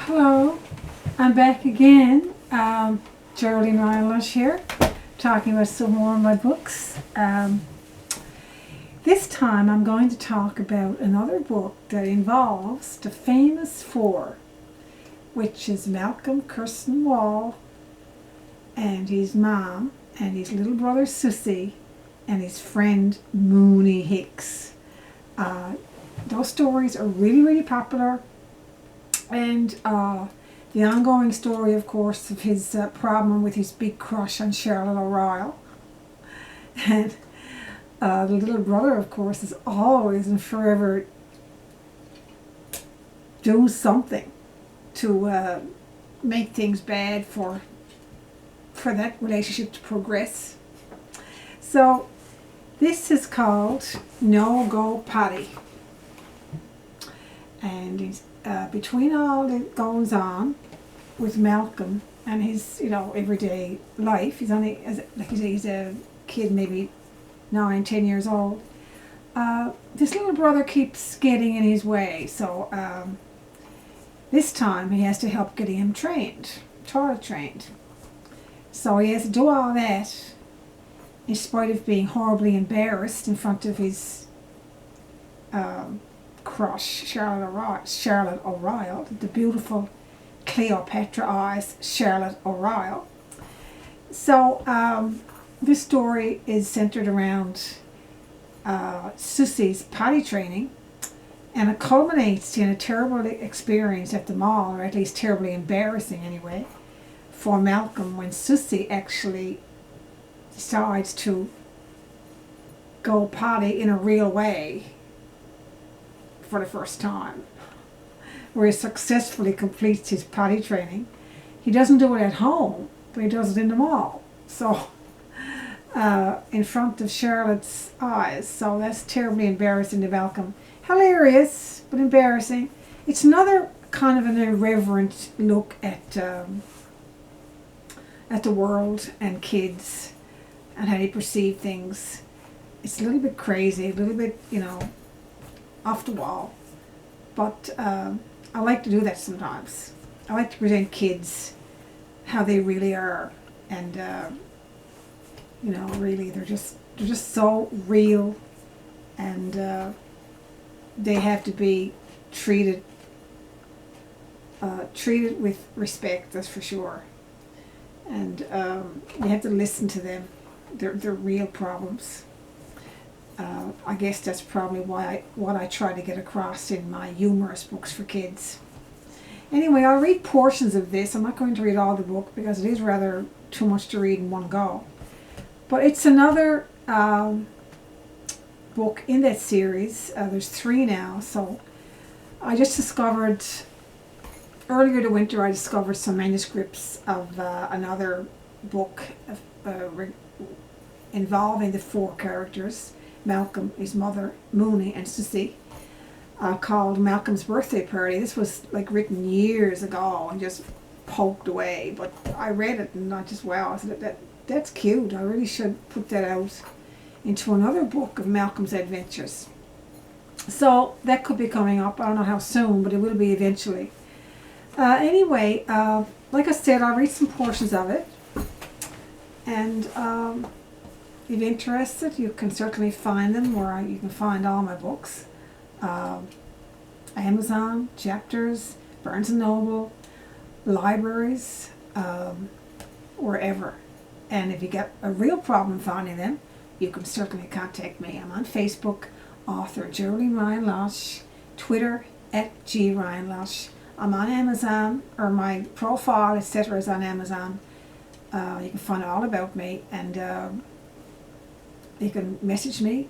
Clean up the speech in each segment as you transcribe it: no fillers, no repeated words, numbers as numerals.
Hello, I'm back again. Geraldine Ryanlush here, talking about some more of my books. This time I'm going to talk about another book that involves the famous four, which is Malcolm Kirsten Wall and his mom and his little brother Susie and his friend Mooney Hicks. Those stories are really popular. And the ongoing story, of course, of his problem with his big crush on Charlotte O'Reilly. And the little brother, of course, is always and forever doing something to make things bad for that relationship to progress. So this is called No Go Potty. And it's between all that goes on with Malcolm and his, everyday life, he's only, he's a kid, maybe 9, 10 years old. This little brother keeps getting in his way, so this time he has to help getting him toilet trained. So he has to do all that in spite of being horribly embarrassed in front of his crush, Charlotte O'Reilly, the beautiful Cleopatra eyes Charlotte O'Reilly. So this story is centered around Susie's potty training, and it culminates in a terrible experience at the mall, or at least terribly embarrassing anyway, for Malcolm when Susie actually decides to go potty in a real way for the first time, where he successfully completes his potty training. He doesn't do it at home, but he does it in the mall. So, in front of Charlotte's eyes. So that's terribly embarrassing to Malcolm. Hilarious, but embarrassing. It's another kind of an irreverent look at the world and kids and how they perceive things. It's a little bit crazy, a little bit, off the wall, but I like to do that sometimes. I like to present kids how they really are, and really they're just so real, and they have to be treated with respect, that's for sure. And you have to listen to them. They're real problems. I guess that's probably what I try to get across in my humorous books for kids. Anyway, I'll read portions of this. I'm not going to read all the book because it is rather too much to read in one go. But it's another book in that series. There's 3 now. So I just discovered, earlier the winter, I discovered some manuscripts of another book involving the 4 characters, Malcolm, his mother, Mooney, and Susie, called Malcolm's Birthday Party. This was written years ago and just poked away, but I read it and I just, wow, I said, that's cute. I really should put that out into another book of Malcolm's adventures. So that could be coming up. I don't know how soon, but it will be eventually. Anyway, like I said, I'll read some portions of it, and if you're interested, you can certainly find them where you can find all my books. Amazon, Chapters, Barnes & Noble, libraries, wherever. And if you get a real problem finding them, you can certainly contact me. I'm on Facebook, author Geraldine Ryanlush, Twitter @GRyanlush. I'm on Amazon, or my profile, etc. is on Amazon. You can find out all about me, and you can message me,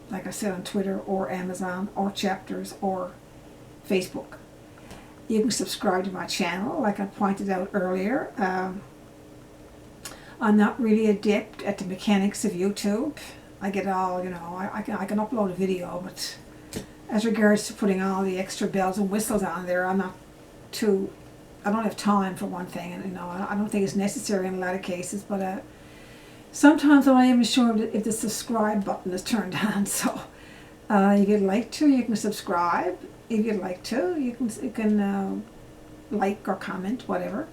like I said, on Twitter or Amazon or Chapters or Facebook. You can subscribe to my channel, like I pointed out earlier. I'm not really adept at the mechanics of YouTube. I get all, I can upload a video, but as regards to putting all the extra bells and whistles on there, I don't have time for one thing, and I don't think it's necessary in a lot of cases, but sometimes I'm not even sure if the subscribe button is turned on. So if you'd like to, you can subscribe. If you'd like to, you can like or comment, whatever.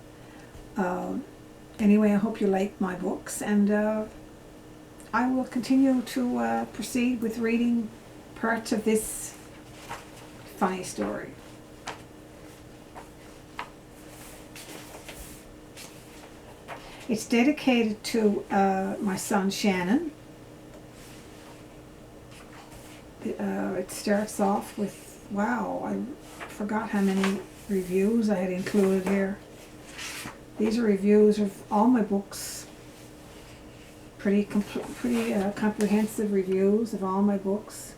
Anyway, I hope you like my books, and I will continue to proceed with reading parts of this funny story. It's dedicated to my son Shannon. It starts off with, wow, I forgot how many reviews I had included here. These are reviews of all my books. Pretty comprehensive reviews of all my books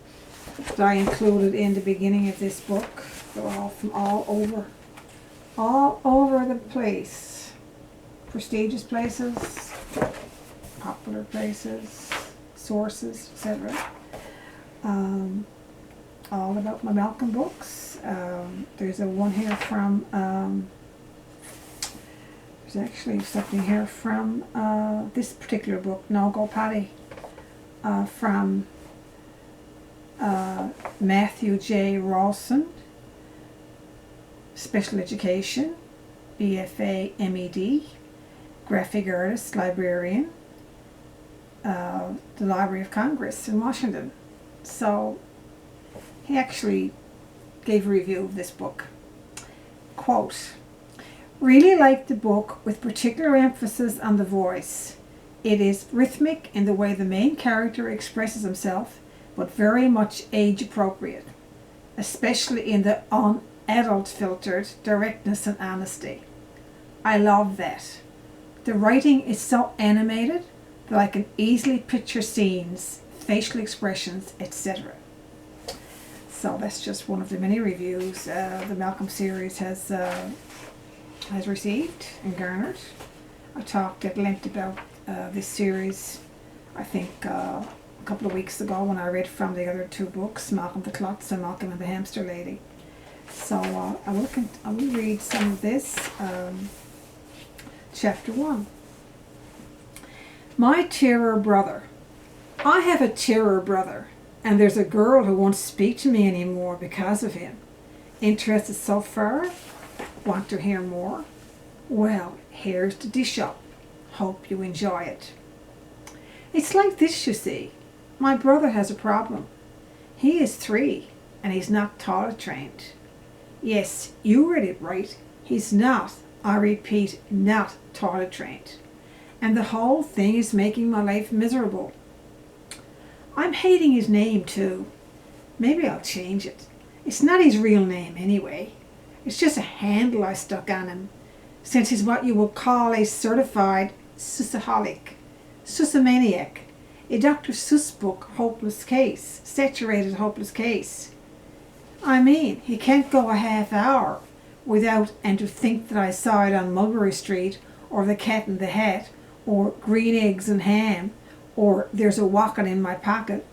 that I included in the beginning of this book. They're all from all over the place. Prestigious places, popular places, sources, etc. All about my Malcolm books. There's a one here from, there's actually something here from this particular book, No Go Patty, from Matthew J. Rawson, Special Education, BFA MED, graphic artist, librarian, the Library of Congress in Washington. So he actually gave a review of this book. Quote, really liked the book with particular emphasis on the voice. It is rhythmic in the way the main character expresses himself, but very much age appropriate, especially in the un-adult filtered directness and honesty. I love that. The writing is so animated that I can easily picture scenes, facial expressions, etc. So that's just one of the many reviews the Malcolm series has received and garnered. I talked at length about this series, I think a couple of weeks ago when I read from the other two books, Malcolm the Klutz and Malcolm and the Hamster Lady. So I will read some of this. Chapter 1. My terror brother. I have a terror brother, and there's a girl who won't speak to me anymore because of him. Interested so far? Want to hear more? Well, here's the dish up. Hope you enjoy it. It's like this, you see. My brother has a problem. He is 3, and he's not toilet trained. Yes, you read it right. He's not, I repeat, not toilet trained. And the whole thing is making my life miserable. I'm hating his name too. Maybe I'll change it. It's not his real name anyway. It's just a handle I stuck on him, since he's what you would call a certified sussaholic, sussomaniac, a Dr. Seuss book hopeless case, saturated hopeless case. I mean, he can't go a half hour without and to think that I saw it on Mulberry Street, or The Cat in the Hat, or Green Eggs and Ham, or There's a Walking in My Pocket,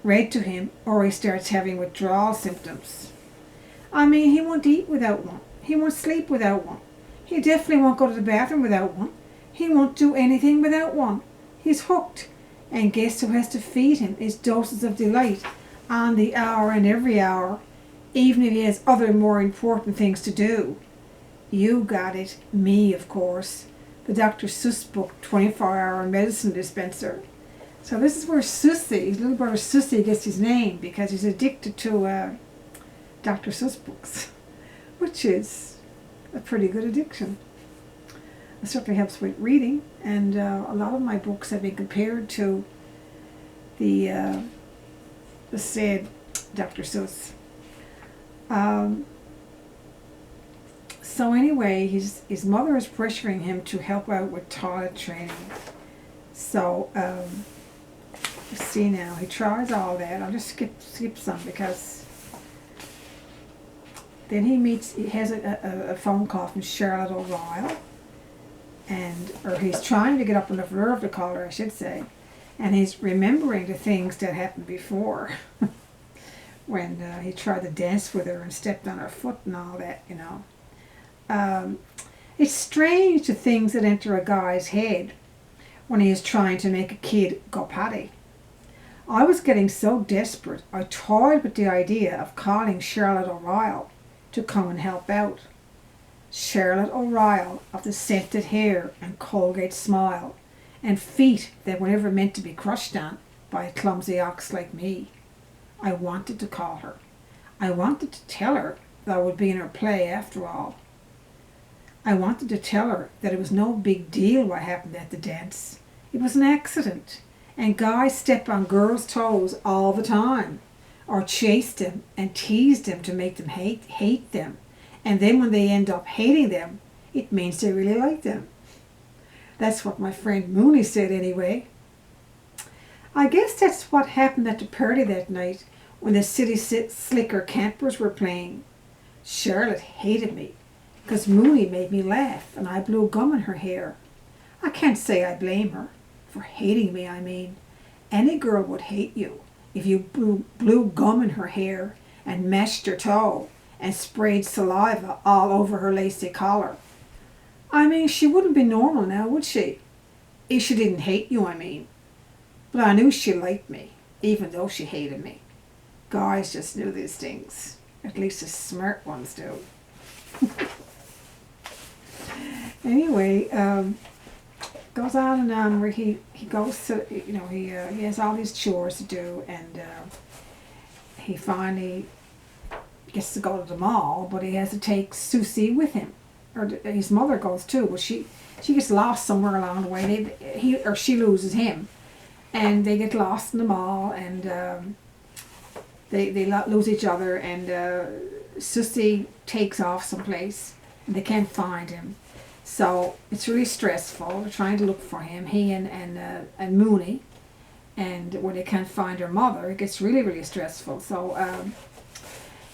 read to him, or he starts having withdrawal symptoms. I mean, he won't eat without one. He won't sleep without one. He definitely won't go to the bathroom without one. He won't do anything without one. He's hooked. And guess who has to feed him his doses of delight on the hour and every hour, even if he has other more important things to do? You got it. Me, of course. The Dr. Seuss book 24-hour medicine dispenser. So this is where Susie, his little brother Susie, gets his name, because he's addicted to Dr. Seuss books, which is a pretty good addiction. It certainly helps with reading, and a lot of my books have been compared to the said Dr. Seuss. So anyway, his mother is pressuring him to help out with toilet training. So let's see now. He tries all that. I'll just skip some, because then he has a phone call from Charlotte O'Reilly, or he's trying to get up enough nerve to call her, I should say, and he's remembering the things that happened before when he tried to dance with her and stepped on her foot and all that, you know. It's strange the things that enter a guy's head when he is trying to make a kid go potty. I was getting so desperate, I toyed with the idea of calling Charlotte O'Reilly to come and help out. Charlotte O'Reilly of the scented hair and Colgate smile, and feet that were never meant to be crushed on by a clumsy ox like me. I wanted to call her. I wanted to tell her that I would be in her play after all. I wanted to tell her that it was no big deal what happened at the dance. It was an accident, and guys step on girls' toes all the time, or chase them and tease them to make them hate them. And then when they end up hating them, it means they really like them. That's what my friend Mooney said anyway. I guess that's what happened at the party that night when the City Slicker campers were playing. Charlotte hated me because Mooney made me laugh and I blew gum in her hair. I can't say I blame her for hating me, I mean. Any girl would hate you if you blew gum in her hair and mashed her toe and sprayed saliva all over her lacy collar. I mean, she wouldn't be normal now, would she? If she didn't hate you, I mean. But I knew she liked me, even though she hated me. Guys just knew these things. At least the smart ones do. Anyway, goes on and on where he goes to, he has all these chores to do, and he finally gets to go to the mall, but he has to take Susie with him. Or his mother goes too, but she gets lost somewhere along the way. She loses him, and they get lost in the mall, and they lose each other, and Susie takes off someplace, and they can't find him. So it's really stressful. They're trying to look for him, he and Mooney, and when they can't find her mother, it gets really, really stressful. So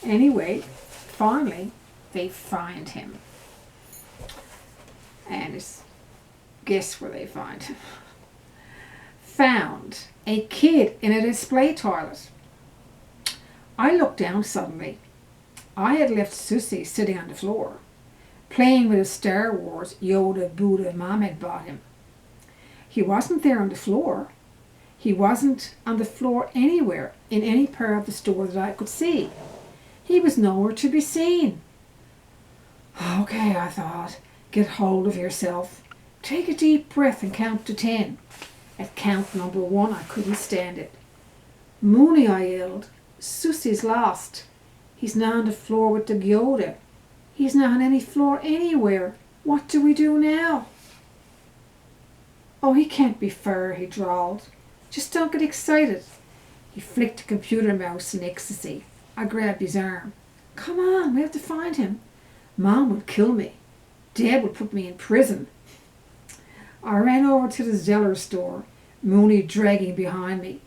anyway, finally they find him. And guess where they find him? Found a kid in a display toilet. I looked down suddenly. I had left Susie sitting on the floor, playing with a Star Wars Yoda Buddha Mom had bought him. He wasn't there on the floor. He wasn't on the floor anywhere in any part of the store that I could see. He was nowhere to be seen. Okay, I thought. Get hold of yourself. Take a deep breath and count to 10. At count number 1, I couldn't stand it. Mooney, I yelled. Susie's lost. He's not on the floor with the Yoda. He's not on any floor anywhere. What do we do now? Oh, he can't be far, he drawled. Just don't get excited. He flicked the computer mouse in ecstasy. I grabbed his arm. Come on, we have to find him. Mom would kill me. Dad would put me in prison. I ran over to the Zeller store, Mooney dragging behind me.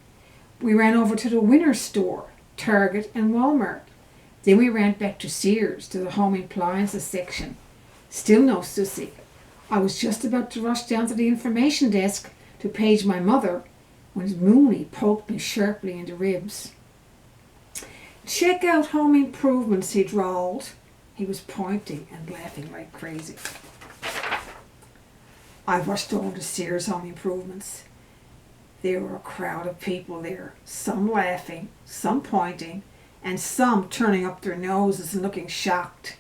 We ran over to the Winners store, Target and Walmart. Then we ran back to Sears, to the home appliances section. Still no Susie. I was just about to rush down to the information desk to page my mother when Mooney poked me sharply in the ribs. Check out Home Improvements, he drawled. He was pointing and laughing like crazy. I rushed over to Sears Home Improvements. There were a crowd of people there, some laughing, some pointing, and some turning up their noses and looking shocked.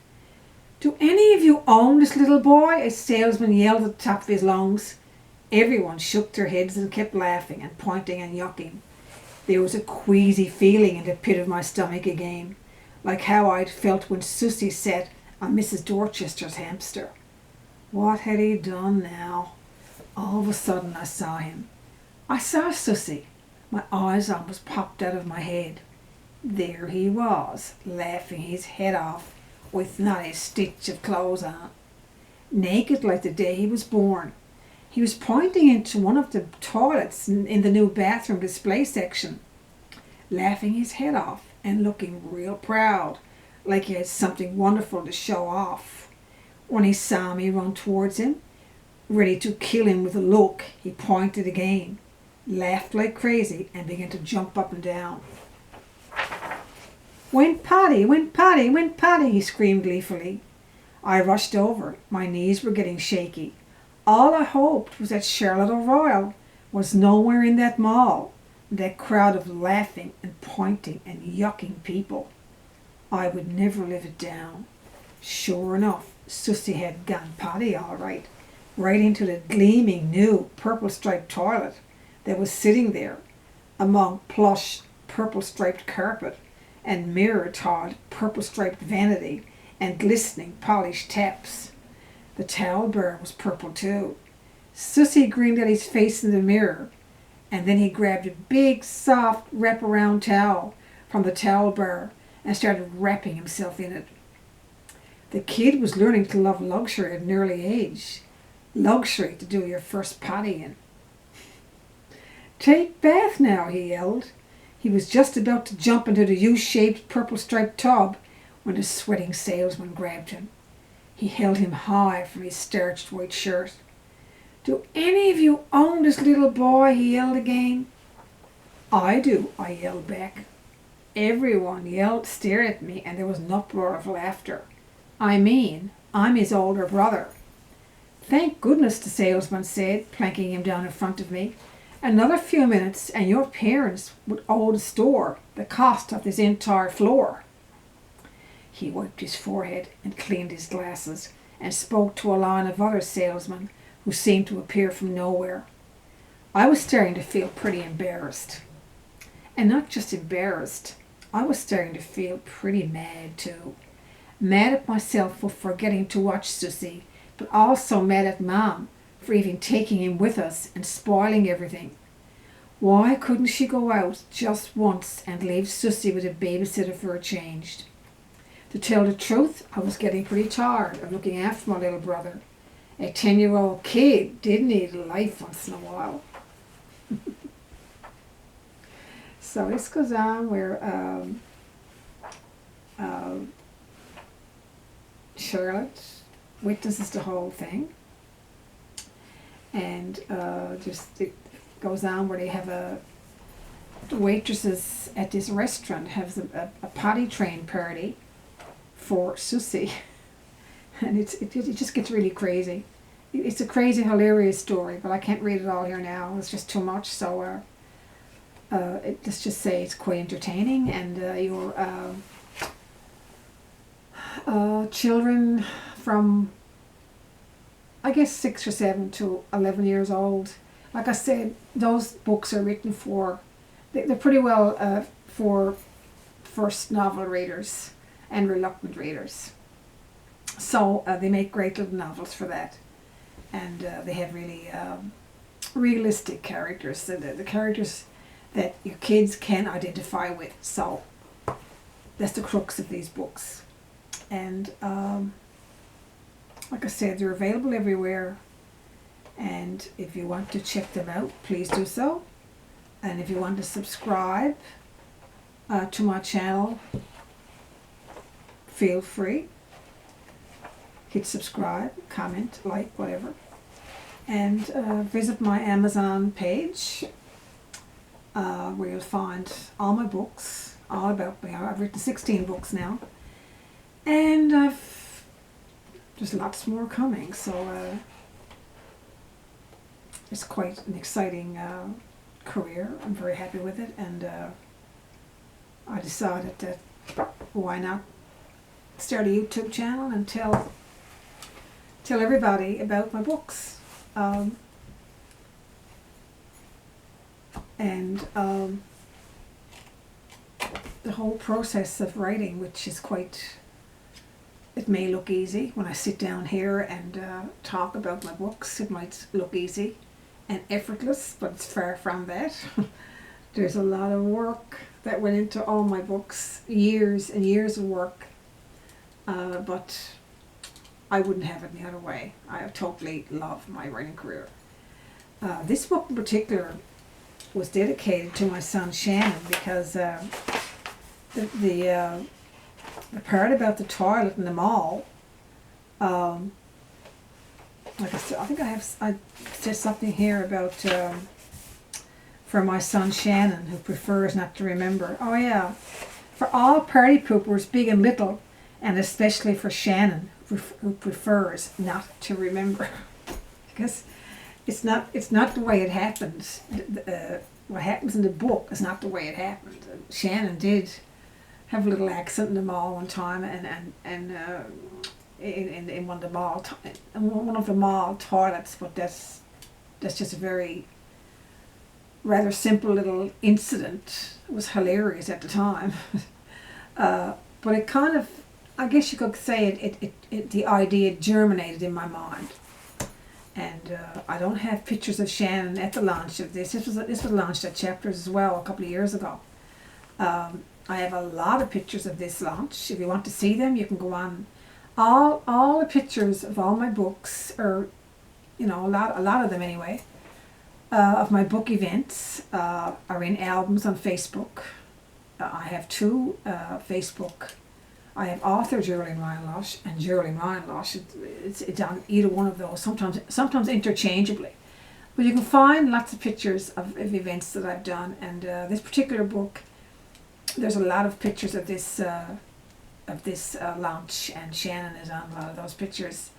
Do any of you own this little boy? A salesman yelled at the top of his lungs. Everyone shook their heads and kept laughing and pointing and yucking. There was a queasy feeling in the pit of my stomach again, like how I'd felt when Susie sat on Mrs. Dorchester's hamster. What had he done now? All of a sudden I saw him. I saw Susie. My eyes almost popped out of my head. There he was, laughing his head off, with not a stitch of clothes on. Naked like the day he was born. He was pointing into one of the toilets in the new bathroom display section, laughing his head off and looking real proud, like he had something wonderful to show off. When he saw me run towards him, ready to kill him with a look, he pointed again, laughed like crazy, and began to jump up and down. Went potty, went potty, went potty, he screamed gleefully. I rushed over. My knees were getting shaky. All I hoped was that Charlotte O'Royal was nowhere in that mall, that crowd of laughing and pointing and yucking people. I would never live it down. Sure enough, Susie had gone potty all right into the gleaming new purple striped toilet that was sitting there among plush purple striped carpet and mirror tiled purple striped vanity and glistening polished taps. The towel bar was purple too. Susie grinned at his face in the mirror, and then he grabbed a big soft wraparound towel from the towel bar and started wrapping himself in it. The kid was learning to love luxury at an early age. Luxury to do your first potty in. "Take bath now," he yelled. He was just about to jump into the U-shaped purple striped tub when the sweating salesman grabbed him. He held him high from his starched white shirt. "Do any of you own this little boy?" he yelled again. "I do," I yelled back. Everyone yelled, stared at me, and there was an uproar of laughter. "I mean, I'm his older brother." "Thank goodness," the salesman said, planking him down in front of me. "Another few minutes and your parents would owe the store the cost of this entire floor." He wiped his forehead and cleaned his glasses and spoke to a line of other salesmen who seemed to appear from nowhere. I was starting to feel pretty embarrassed. And not just embarrassed, I was starting to feel pretty mad too. Mad at myself for forgetting to watch Susie, but also mad at Mom for even taking him with us and spoiling everything. Why couldn't she go out just once and leave Susie with a babysitter for a change? To tell the truth, I was getting pretty tired of looking after my little brother. A 10-year-old kid did need a life once in a while. So this goes on where Charlotte witnesses the whole thing, and just it goes on where they have the waitresses at this restaurant have a potty train party for Susie, and it just gets really crazy. It's a crazy, hilarious story, but I can't read it all here now. It's just too much. So let's just say it's quite entertaining, and your children from, I guess, 6 or 7 to 11 years old. Like I said, those books are written for, they're pretty well for first novel readers and reluctant readers. So they make great little novels for that. And they have really realistic characters, the characters that your kids can identify with. So that's the crux of these books. And like I said, they're available everywhere. And if you want to check them out, please do so. And if you want to subscribe to my channel, feel free. Hit subscribe, comment, like, whatever. And visit my Amazon page where you'll find all my books, all about me. I've written 16 books now. And there's lots more coming. So it's quite an exciting career. I'm very happy with it. And I decided that why not start a YouTube channel and tell everybody about my books. The whole process of writing, which is quite, it may look easy when I sit down here and talk about my books. It might look easy and effortless, but it's far from that. There's a lot of work that went into all my books, years and years of work, but I wouldn't have it the other way. I totally love my writing career. This book in particular was dedicated to my son Shannon because the part about the toilet in the mall, like I said, I think I said something here about for my son Shannon, who prefers not to remember. Oh yeah, for all party poopers, big and little, and especially for Shannon, who prefers not to remember, because it's not the way it happens. What happens in the book is not the way it happened. Shannon did have a little accident in the mall one time, and in one of the one of the mall toilets, but that's just a very rather simple little incident. It was hilarious at the time. But it kind of, I guess you could say the idea germinated in my mind. And I don't have pictures of Shannon at the launch of this. This was launched at Chapters as well a couple of years ago. I have a lot of pictures of this launch. If you want to see them, you can go on. All the pictures of all my books, or a lot of them anyway, of my book events are in albums on Facebook. I have two Facebook. I have author Geraldine Ryan-Losh and Geraldine Ryan-Losh. It's on either one of those, sometimes interchangeably. But you can find lots of pictures of events that I've done. And this particular book, there's a lot of pictures of this launch, and Shannon is on a lot of those pictures.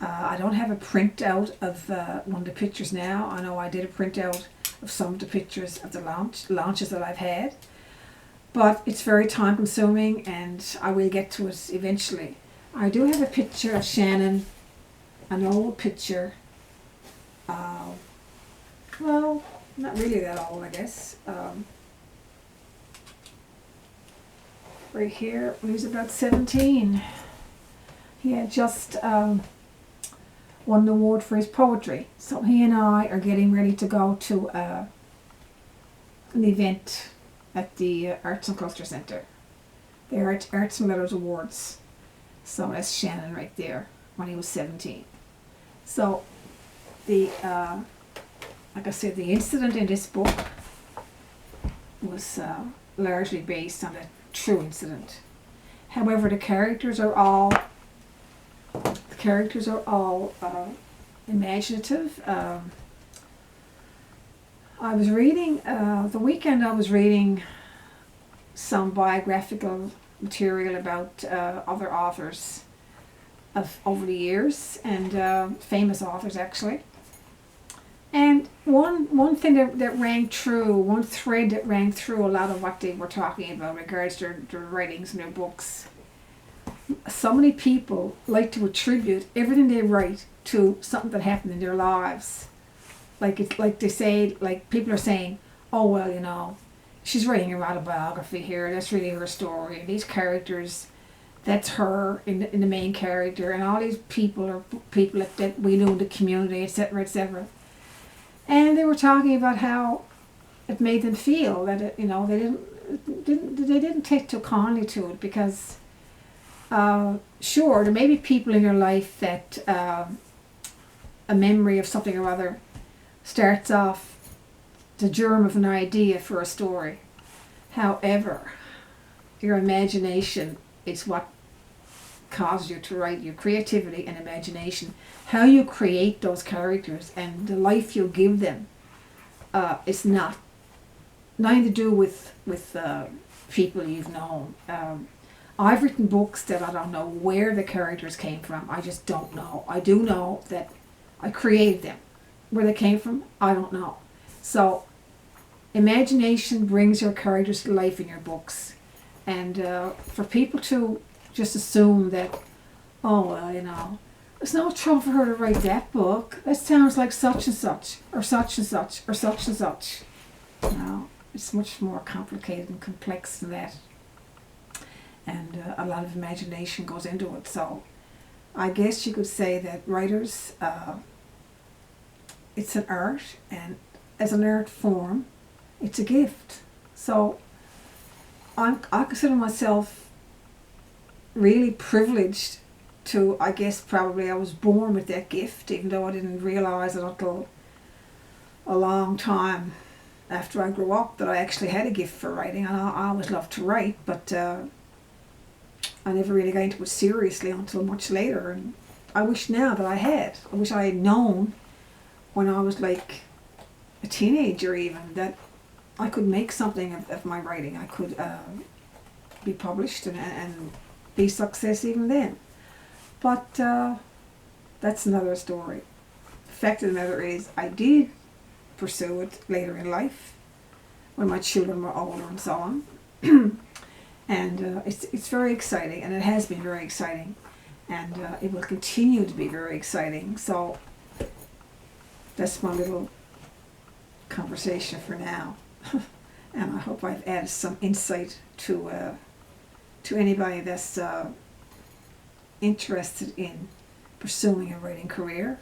I don't have a printout of one of the pictures now. I know I did a printout of some of the pictures of the launches that I've had. But it's very time consuming, and I will get to it eventually. I do have a picture of Shannon, an old picture. Well, not really that old, I guess. Right here, when he was about 17. He had just won an award for his poetry. So he and I are getting ready to go to an event at the Arts and Culture Centre. The Arts and Letters Awards. So that's Shannon right there when he was 17. So the like I said, the incident in this book was largely based on a true incident. However, the characters are all imaginative. I was reading the weekend. I was reading some biographical material about other authors of over the years, and famous authors actually. And one thing that rang true, one thread that rang through a lot of what they were talking about in regards to their writings and their books. So many people like to attribute everything they write to something that happened in their lives. Like they say, like people are saying, oh well, she's writing a autobiography here. That's really her story. And these characters, that's her in the main character, and all these people are people that we know in the community, etc., etc. And they were talking about how it made them feel that they didn't take too kindly to it, because sure, there may be people in your life that a memory of something or other starts off the germ of an idea for a story. However, your imagination is what causes you to write. Your creativity and imagination, how you create those characters and the life you give them, it's nothing to do with people you've known. I've written books that I don't know where the characters came from. I just don't know. I do know that I created them. Where they came from, I don't know. So imagination brings your characters to life in your books. And for people to just assume that, oh well, it's no trouble for her to write that book. That sounds like such and such, or such and such, or such and such. No, it's much more complicated and complex than that. And a lot of imagination goes into it. So I guess you could say that writers, it's an art, and as an art form, it's a gift. So I consider myself really privileged to, I guess probably I was born with that gift, even though I didn't realize it until a long time after I grew up that I actually had a gift for writing. And I always loved to write, but I never really got into it seriously until much later. And I wish now that I had. I wish I had known when I was like a teenager even, that I could make something of my writing. I could be published and be success even then. But that's another story. The fact of the matter is, I did pursue it later in life when my children were older and so on. And it's very exciting, and it has been very exciting. and it will continue to be very exciting. So that's my little conversation for now. And I hope I've added some insight to anybody that's interested in pursuing a writing career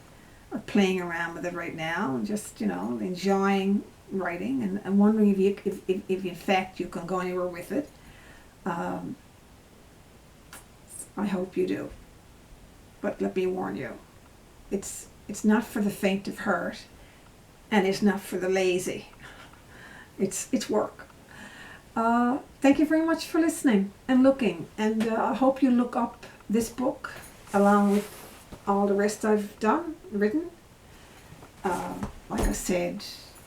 or playing around with it right now and just, enjoying writing and wondering if in fact you can go anywhere with it. I hope you do. But let me warn you, it's not for the faint of heart, and it's not for the lazy. It's work. Thank you very much for listening and looking, and I hope you look up this book along with all the rest I've written. Like I said,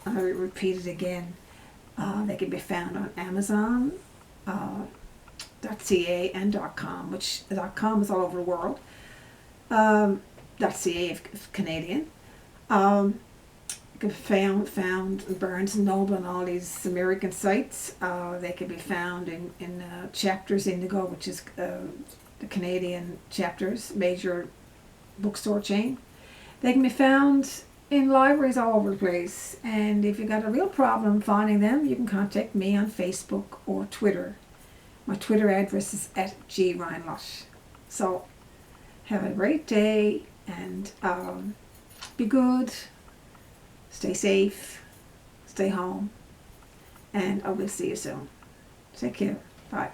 I repeat it again, they can be found on Amazon, .ca and .com, which .com is all over the world. .ca if Canadian. Can be found in Barnes & Noble and all these American sites. They can be found in Chapters Indigo, which is the Canadian Chapters major bookstore chain. They can be found in libraries all over the place. And if you've got a real problem finding them, you can contact me on Facebook or Twitter. My Twitter address is @grindlush. So have a great day and be good. Stay safe, stay home, and I will see you soon. Take care. Bye.